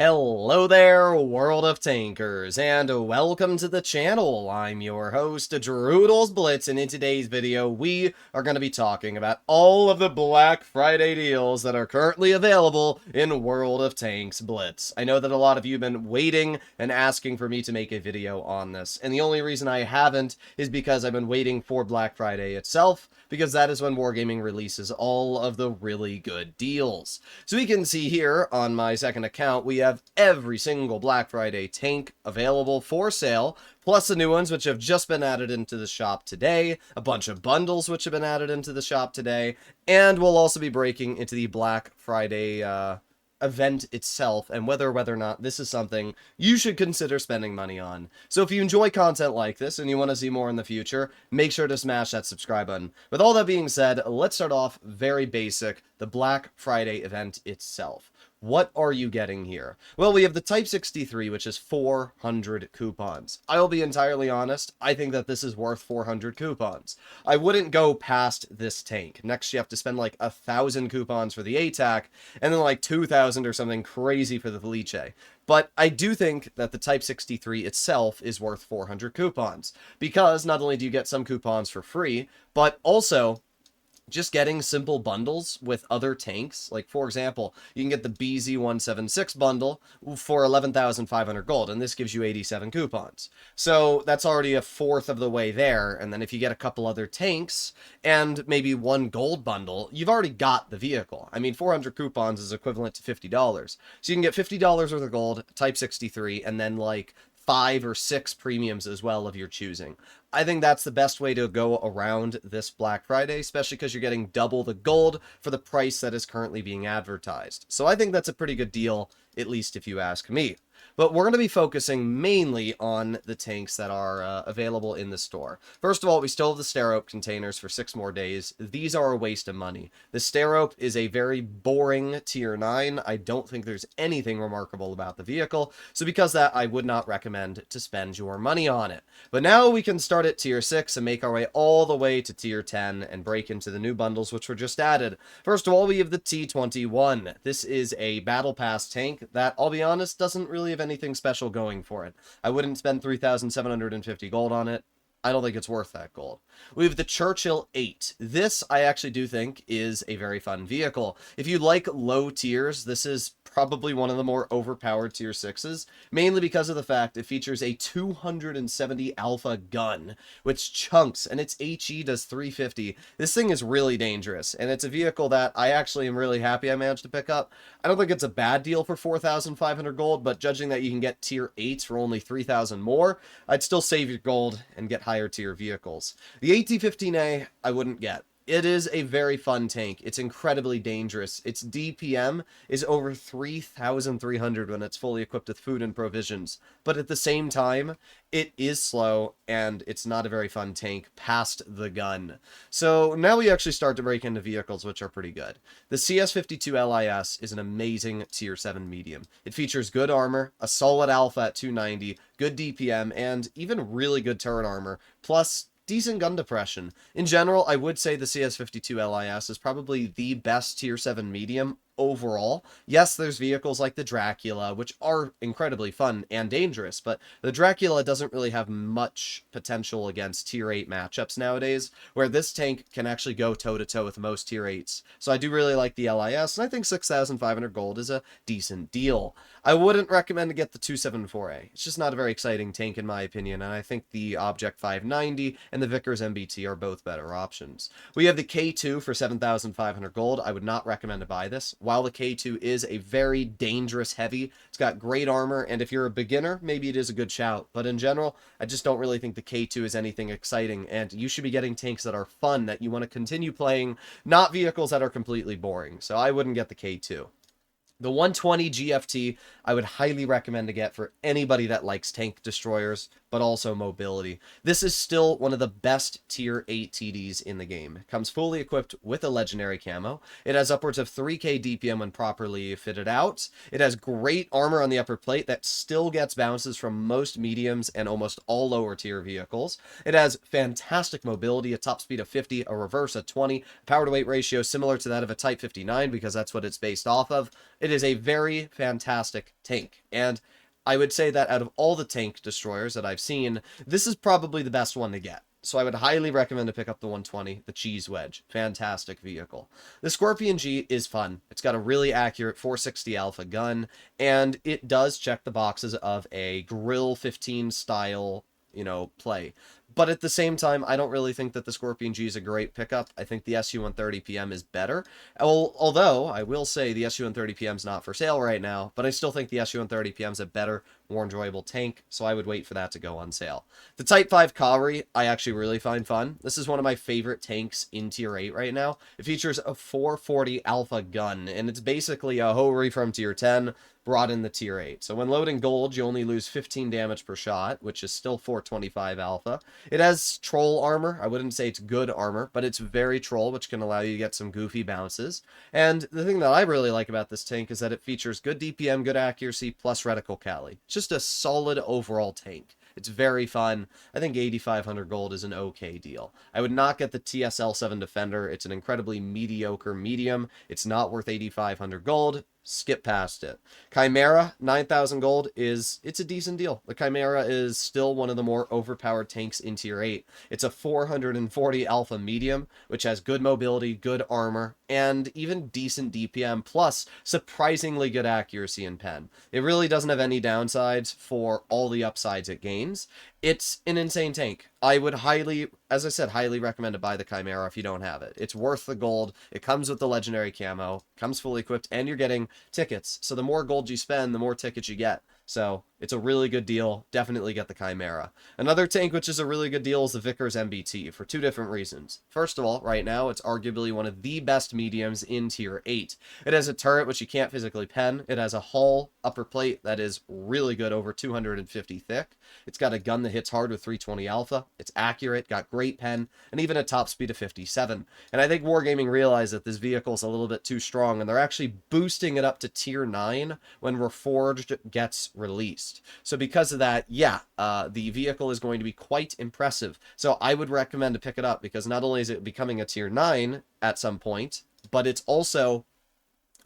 Hello there, world of tankers, and welcome to the channel. I'm your host, Droodles Blitz, and in today's video, we are going to be talking about all of the Black Friday deals that are currently available in World of Tanks Blitz. I know that a lot of you have been waiting and asking for me to make a video on this, and the only reason I haven't is because I've been waiting for Black Friday itself, because that is when Wargaming releases all of the really good deals. So we can see here on my second account, we have every single Black Friday tank available for sale, plus the new ones which have just been added into the shop today, a bunch of bundles which have been added into the shop today, and we'll also be breaking into the Black Friday event itself and whether or not this is something you should consider spending money on. So if you enjoy content like this and you want to see more in the future, make sure to smash that subscribe button. With all that being said, let's start off very basic, the Black Friday event itself. What are you getting here? Well, we have the Type 63, which is 400 coupons. I will be entirely honest, I think that this is worth 400 coupons. I wouldn't go past this tank. Next, you have to spend like 1,000 coupons for the ATAC, and then like 2,000 or something crazy for the Liche. But I do think that the Type 63 itself is worth 400 coupons, because not only do you get some coupons for free, but also just getting simple bundles with other tanks. Like, for example, you can get the BZ176 bundle for 11,500 gold, and this gives you 87 coupons. So that's already a fourth of the way there, and then if you get a couple other tanks and maybe one gold bundle, you've already got the vehicle. I mean, 400 coupons is equivalent to $50. So you can get $50 worth of gold, Type 63, and then like 5 or 6 premiums as well of your choosing. I think that's the best way to go around this Black Friday, especially because you're getting double the gold for the price that is currently being advertised. So I think that's a pretty good deal, at least if you ask me. But we're going to be focusing mainly on the tanks that are available in the store. First of all, we still have the Standout containers for 6 more days. These are a waste of money. The Standout is a very boring tier 9. I don't think there's anything remarkable about the vehicle. So because of that, I would not recommend to spend your money on it. But now we can start at tier 6 and make our way all the way to tier 10 and break into the new bundles which were just added. First of all, we have the T21. This is a Battle Pass tank that, I'll be honest, doesn't really have anything special going for it. I wouldn't spend 3,750 gold on it. I don't think it's worth that gold. We have the Churchill 8. This, I actually do think, is a very fun vehicle. If you like low tiers, this is probably one of the more overpowered tier 6s, mainly because of the fact it features a 270 alpha gun, which chunks, and its HE does 350. This thing is really dangerous, and it's a vehicle that I actually am really happy I managed to pick up. I don't think it's a bad deal for 4,500 gold, but judging that you can get tier 8s for only 3,000 more, I'd still save your gold and get higher tier vehicles. The AT-15A, I wouldn't get. It is a very fun tank. It's incredibly dangerous. Its DPM is over 3,300 when it's fully equipped with food and provisions. But at the same time, it is slow, and it's not a very fun tank past the gun. So now we actually start to break into vehicles which are pretty good. The CS-52 LIS is an amazing tier 7 medium. It features good armor, a solid alpha at 290, good DPM, and even really good turret armor, plus decent gun depression. In general, I would say the CS-52 LIS is probably the best tier 7 medium overall. Yes, there's vehicles like the Dracula, which are incredibly fun and dangerous, but the Dracula doesn't really have much potential against tier 8 matchups nowadays, where this tank can actually go toe-to-toe with most tier 8s. So I do really like the LIS, and I think 6,500 gold is a decent deal. I wouldn't recommend to get the 274A. It's just not a very exciting tank in my opinion, and I think the Object 590 and the Vickers MBT are both better options. We have the K2 for 7,500 gold. I would not recommend to buy this. While the K2 is a very dangerous heavy, it's got great armor, and if you're a beginner, maybe it is a good shout. But in general, I just don't really think the K2 is anything exciting, and you should be getting tanks that are fun, that you want to continue playing, not vehicles that are completely boring. So I wouldn't get the K2. The 120 GFT, I would highly recommend to get for anybody that likes tank destroyers. but also mobility. This is still one of the best tier 8 TDs in the game. It comes fully equipped with a legendary camo. It has upwards of 3k DPM when properly fitted out. It has great armor on the upper plate that still gets bounces from most mediums and almost all lower tier vehicles. It has fantastic mobility, a top speed of 50, a reverse of 20, power to weight ratio similar to that of a Type 59 because that's what it's based off of. It is a very fantastic tank, and I would say that out of all the tank destroyers that I've seen, this is probably the best one to get. So I would highly recommend to pick up the 120, the Cheese Wedge. Fantastic vehicle. The Scorpion G is fun. It's got a really accurate 460 alpha gun, and it does check the boxes of a Grill 15 style, play. But at the same time, I don't really think that the Scorpion G is a great pickup. I think the SU-130PM is better. Although, I will say the SU-130PM is not for sale right now, but I still think the SU-130PM is a better, more enjoyable tank, so I would wait for that to go on sale. The Type 5 Cavalry, I actually really find fun. This is one of my favorite tanks in Tier 8 right now. It features a 440 alpha gun, and it's basically a Hori from Tier 10, brought in the Tier 8. So when loading gold, you only lose 15 damage per shot, which is still 425 alpha. It has troll armor. I wouldn't say it's good armor, but it's very troll, which can allow you to get some goofy bounces. And the thing that I really like about this tank is that it features good DPM, good accuracy, plus reticle Cali. It's just a solid overall tank. It's very fun. I think 8,500 gold is an okay deal. I would not get the TSL-7 Defender. It's an incredibly mediocre medium. It's not worth 8,500 gold. Skip past it. Chimera, 9,000 gold, it's a decent deal. The Chimera is still one of the more overpowered tanks in Tier 8. It's a 440 alpha medium, which has good mobility, good armor, and even decent DPM, plus surprisingly good accuracy in pen. It really doesn't have any downsides for all the upsides it gains. It's an insane tank. I would highly, as I said, highly recommend to buy the Chimera if you don't have it. It's worth the gold. It comes with the legendary camo, comes fully equipped, and you're getting tickets. So the more gold you spend, the more tickets you get. So it's a really good deal. Definitely get the Chimera. Another tank which is a really good deal is the Vickers MBT for two different reasons. First of all, right now, it's arguably one of the best mediums in Tier 8. It has a turret which you can't physically pen. It has a hull upper plate that is really good, over 250 thick. It's got a gun that hits hard with 320 alpha. It's accurate, got great pen, and even a top speed of 57. And I think Wargaming realized that this vehicle is a little bit too strong, and they're actually boosting it up to Tier 9 when Reforged gets released. So because of that, yeah, the vehicle is going to be quite impressive. So I would recommend to pick it up because not only is it becoming a Tier 9 at some point, but it's also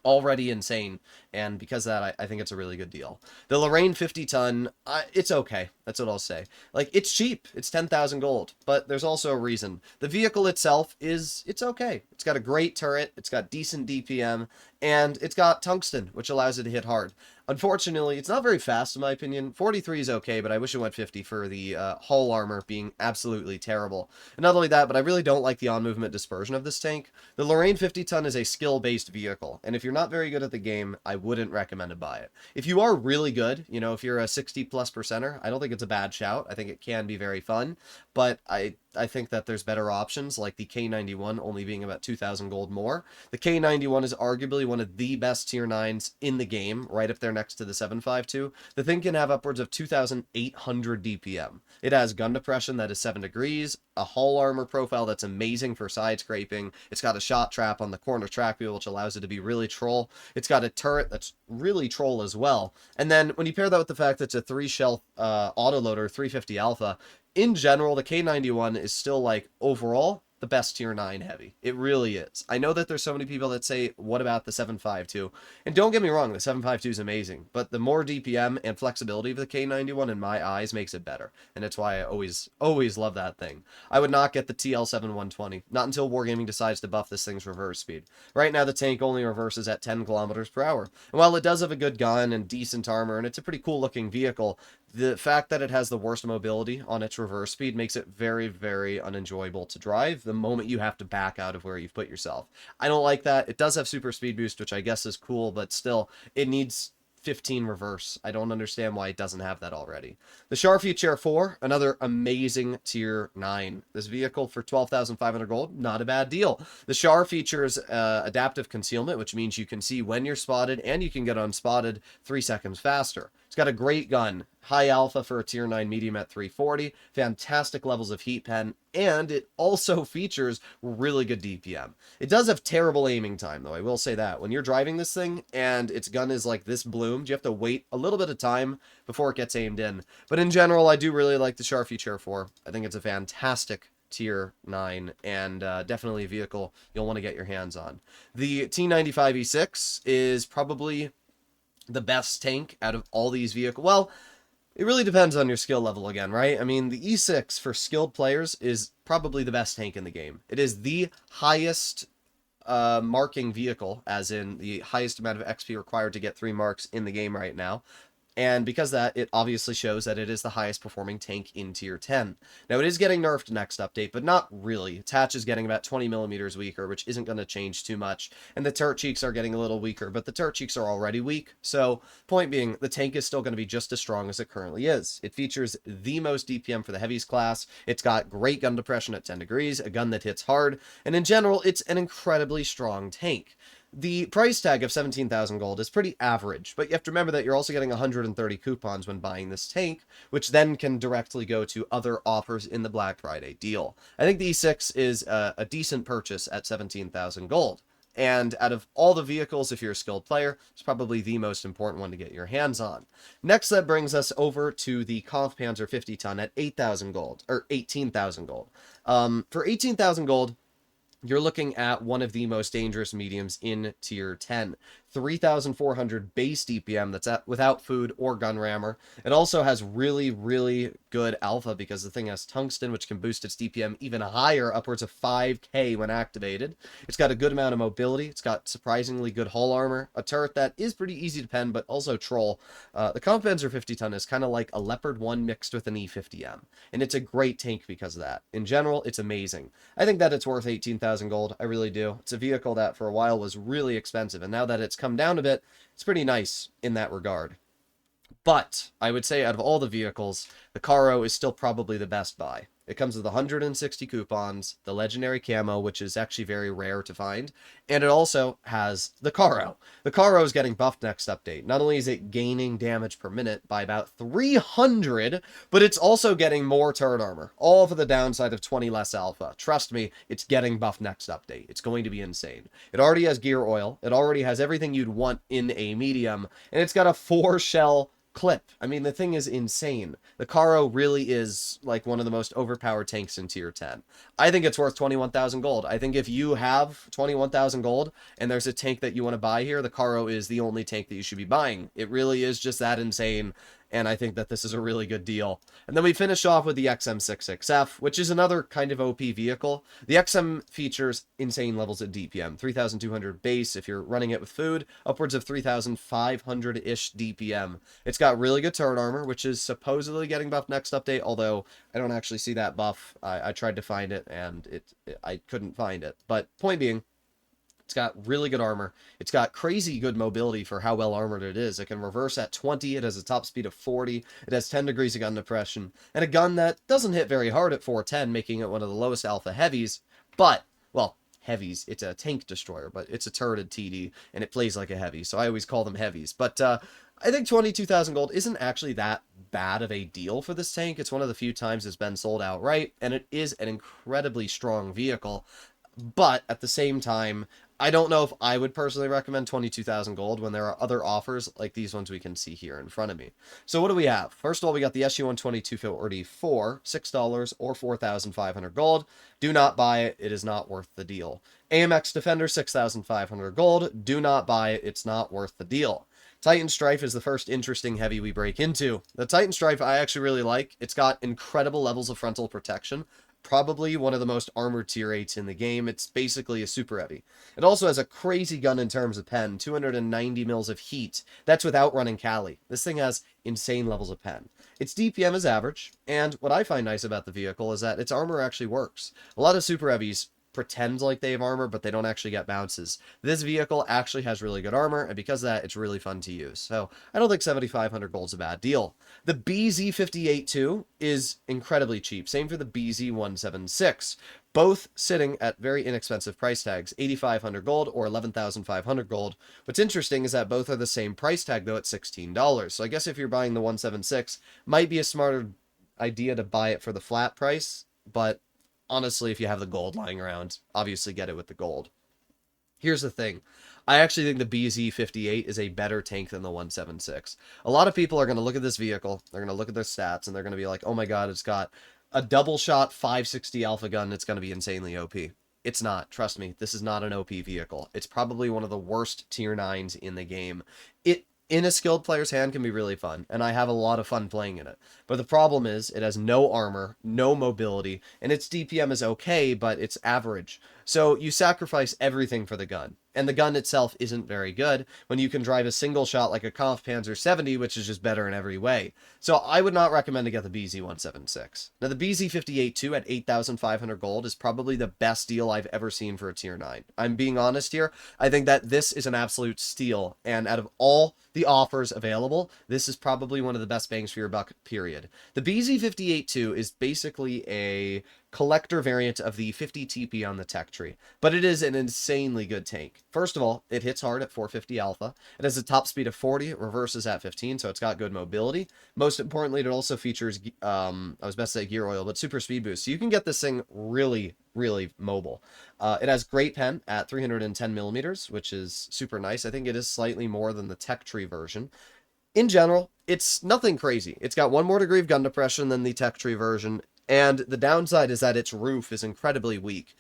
already insane, and because of that, I think it's a really good deal. The Lorraine 50-ton, it's okay. That's what I'll say. Like, it's cheap. It's 10,000 gold, but there's also a reason. The vehicle itself it's okay. It's got a great turret, it's got decent DPM, and it's got tungsten, which allows it to hit hard. Unfortunately, it's not very fast in my opinion. 43 is okay, but I wish it went 50 for the hull armor being absolutely terrible. And not only that, but I really don't like the on-movement dispersion of this tank. The Lorraine 50-ton is a skill-based vehicle, and if you're not very good at the game, I wouldn't recommend to buy it. If you are really good, if you're a 60-plus percenter, I don't think it's a bad shout. I think it can be very fun, but I think that there's better options, like the K91 only being about 2,000 gold more. The K91 is arguably one of the best Tier 9s in the game, right up there next to the 752. The thing can have upwards of 2,800 DPM. It has gun depression that is 7 degrees, a hull armor profile that's amazing for side scraping. It's got a shot trap on the corner track wheel, which allows it to be really troll. It's got a turret that's really troll as well. And then when you pair that with the fact that it's a 3-shell autoloader, 350 alpha, in general, the K91 is still, like, overall, the best Tier 9 heavy. It really is. I know that there's so many people that say, what about the 752? And don't get me wrong, the 752 is amazing, but the more DPM and flexibility of the K91 in my eyes makes it better. And that's why I always love that thing. I would not get the TL7 120, not until Wargaming decides to buff this thing's reverse speed. Right now, the tank only reverses at 10 kilometers per hour. And while it does have a good gun and decent armor, and it's a pretty cool looking vehicle, the fact that it has the worst mobility on its reverse speed makes it very, very unenjoyable to drive the moment you have to back out of where you've put yourself. I don't like that. It does have super speed boost, which I guess is cool, but still, it needs 15 reverse. I don't understand why it doesn't have that already. The Sharfie Chair 4, another amazing Tier 9. This vehicle for 12,500 gold, not a bad deal. The Char features adaptive concealment, which means you can see when you're spotted and you can get unspotted 3 seconds faster. It's got a great gun, high alpha for a tier 9 medium at 340, fantastic levels of heat pen, and it also features really good DPM. It does have terrible aiming time, though, I will say that. When you're driving this thing and its gun is like this bloomed, you have to wait a little bit of time before it gets aimed in. But in general, I do really like the Sharfie Chair 4. I think it's a fantastic tier 9 and definitely a vehicle you'll want to get your hands on. The T95E6 is probably the best tank out of all these vehicles. Well, it really depends on your skill level again, right? I mean, the E6 for skilled players is probably the best tank in the game. It is the highest marking vehicle, as in the highest amount of XP required to get 3 marks in the game right now. And because of that, it obviously shows that it is the highest performing tank in tier 10. Now, it is getting nerfed next update, but not really. Its hatch is getting about 20 millimeters weaker, which isn't going to change too much. And the turret cheeks are getting a little weaker, but the turret cheeks are already weak. So, point being, the tank is still going to be just as strong as it currently is. It features the most DPM for the heavies class. It's got great gun depression at 10 degrees, a gun that hits hard, and in general, it's an incredibly strong tank. The price tag of 17,000 gold is pretty average, but you have to remember that you're also getting 130 coupons when buying this tank, which then can directly go to other offers in the Black Friday deal. I think the E6 is a decent purchase at 17,000 gold. And out of all the vehicles, if you're a skilled player, it's probably the most important one to get your hands on. Next, that brings us over to the Kampfpanzer 50 ton at 8,000 gold, or 18,000 gold. For 18,000 gold, you're looking at one of the most dangerous mediums in tier 10. 3,400 base DPM that's without food or gun rammer. It also has really, really good alpha because the thing has tungsten, which can boost its DPM even higher, upwards of 5k when activated. It's got a good amount of mobility. It's got surprisingly good hull armor, a turret that is pretty easy to pen, but also troll. The Kampfpanzer 50 ton is kind of like a Leopard 1 mixed with an E50M, and it's a great tank because of that. In general, it's amazing. I think that it's worth 18,000 gold. I really do. It's a vehicle that for a while was really expensive, and now that it's come down a bit, it's pretty nice in that regard. But I would say out of all the vehicles, the Caro is still probably the best buy. It comes with 160 coupons, the legendary camo, which is actually very rare to find, and it also has the Caro. The Caro is getting buffed next update. Not only is it gaining damage per minute by about 300, but it's also getting more turret armor, all for the downside of 20 less alpha. Trust me, it's getting buffed next update. It's going to be insane. It already has gear oil, it already has everything you'd want in a medium, and it's got a 4-shell clip. I mean, the thing is insane. The Caro really is like one of the most overpowered tanks in tier 10. I think it's worth 21,000 gold. I think if you have 21,000 gold and there's a tank that you want to buy here, the Caro is the only tank that you should be buying. It really is just that insane, and I think that this is a really good deal. And then we finish off with the XM66F, which is another kind of OP vehicle. The XM features insane levels of DPM, 3,200 base if you're running it with food, upwards of 3,500-ish DPM. It's got really good turret armor, which is supposedly getting buffed next update, although I don't actually see that buff. I tried to find it, and I couldn't find it. But point being, it's got really good armor. It's got crazy good mobility for how well armored it is. It can reverse at 20. It has a top speed of 40. It has 10 degrees of gun depression. And a gun that doesn't hit very hard at 410, making it one of the lowest alpha heavies. But, well, heavies. It's a tank destroyer, but it's a turreted TD, and it plays like a heavy. So I always call them heavies. But I think 22,000 gold isn't actually that bad of a deal for this tank. It's one of the few times it's been sold outright, and it is an incredibly strong vehicle. But at the same time, I don't know if I would personally recommend 22,000 gold when there are other offers like these ones we can see here in front of me. So what do we have? First of all, we got the SU-122 40 for $6 or 4,500 gold. Do not buy it. It is not worth the deal. AMX Defender, 6,500 gold. Do not buy it. It's not worth the deal. Titan Strife is the first interesting heavy we break into. The Titan Strife I actually really like. It's got incredible levels of frontal protection. Probably one of the most armored tier 8s in the game. It's basically a super heavy. It also has a crazy gun in terms of pen, 290 mils of heat. That's without running Cali. This thing has insane levels of pen. Its DPM is average, and what I find nice about the vehicle is that its armor actually works. A lot of super heavies pretend like they have armor, but they don't actually get bounces. This vehicle actually has really good armor, and because of that, it's really fun to use. So I don't think 7,500 gold's a bad deal. The BZ58-2 is incredibly cheap. Same for the BZ176. Both sitting at very inexpensive price tags, 8,500 gold or 11,500 gold. What's interesting is that both are the same price tag, though, at $16. So I guess if you're buying the 176, might be a smarter idea to buy it for the flat price, but honestly, if you have the gold lying around, obviously get it with the gold. Here's the thing. I actually think the BZ58 is a better tank than the 176. A lot of people are going to look at this vehicle, they're going to look at their stats, and they're going to be like, oh my god, it's got a double shot 560 alpha gun, it's going to be insanely OP. It's not. Trust me, this is not an OP vehicle. It's probably one of the worst tier 9s in the game. It, in a skilled player's hand, can be really fun, and I have a lot of fun playing in it. But the problem is, it has no armor, no mobility, and its DPM is okay, but it's average. So you sacrifice everything for the gun. And the gun itself isn't very good when you can drive a single shot like a Kampfpanzer 70, which is just better in every way. So I would not recommend to get the BZ176. Now the BZ58-2 at 8,500 gold is probably the best deal I've ever seen for a tier 9. I'm being honest here. I think that this is an absolute steal, and out of all the offers available, this is probably one of the best bangs for your buck, period. The BZ58-2 is basically a collector variant of the 50 TP on the tech tree, but it is an insanely good tank. First of all, it hits hard at 450 alpha. It has a top speed of 40, it reverses at 15, so it's got good mobility. Most importantly, it also features, I was about to say gear oil, but super speed boost. So you can get this thing really mobile. It has great pen at 310 millimeters, which is super nice. I think it is slightly more than the tech tree version. In general, it's nothing crazy. It's got 1 more degree of gun depression than the tech tree version, and the downside is that its roof is incredibly weak.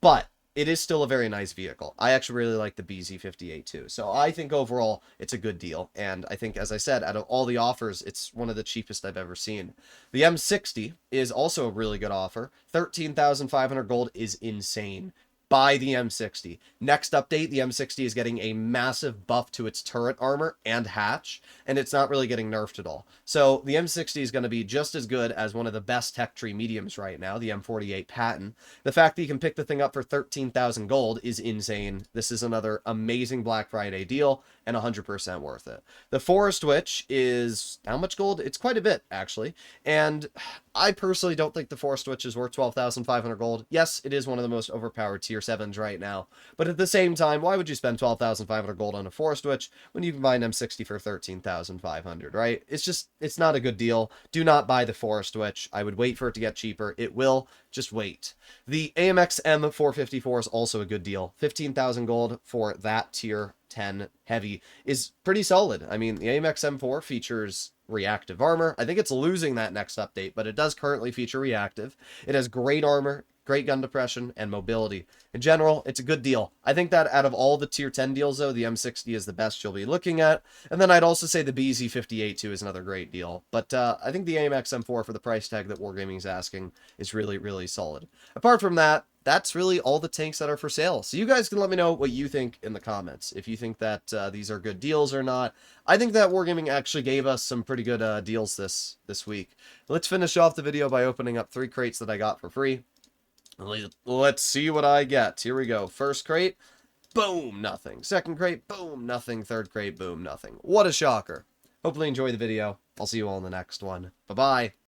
But it is still a very nice vehicle. I actually really like the BZ58 too. So I think overall it's a good deal. And I think, as I said, out of all the offers, it's one of the cheapest I've ever seen. The M60 is also a really good offer. 13,500 gold is insane. Buy the M60. Next update, the M60 is getting a massive buff to its turret armor and hatch, and it's not really getting nerfed at all. So the M60 is going to be just as good as one of the best tech tree mediums right now, the M48 Patton. The fact that you can pick the thing up for 13,000 gold is insane. This is another amazing Black Friday deal, and 100% worth it. The Forest Witch is how much gold? It's quite a bit, actually, and I personally don't think the Forest Witch is worth 12,500 gold. Yes, it is one of the most overpowered tier 7s right now, but at the same time, why would you spend 12,500 gold on a Forest Witch when you can buy an M60 for 13,500, right? It's not a good deal. Do not buy the Forest Witch. I would wait for it to get cheaper. It will. Just wait. The AMX M454 is also a good deal. 15,000 gold for that tier 10 heavy is pretty solid. I mean, the AMX M4 features reactive armor. I think it's losing that next update, but it does currently feature reactive. It has great armor, great gun depression, and mobility. In general, it's a good deal. I think that out of all the tier 10 deals, though, the M60 is the best you'll be looking at. And then I'd also say the BZ58 too is another great deal. But I think the AMX M4 for the price tag that Wargaming is asking is really solid. Apart from that, that's really all the tanks that are for sale. So you guys can let me know what you think in the comments. If you think that these are good deals or not. I think that Wargaming actually gave us some pretty good deals this week. Let's finish off the video by opening up 3 crates that I got for free. Let's see what I get. Here we go. First crate, boom, nothing. Second crate, boom, nothing. Third crate, boom, nothing. What a shocker. Hopefully you enjoyed the video. I'll see you all in the next one. Bye-bye.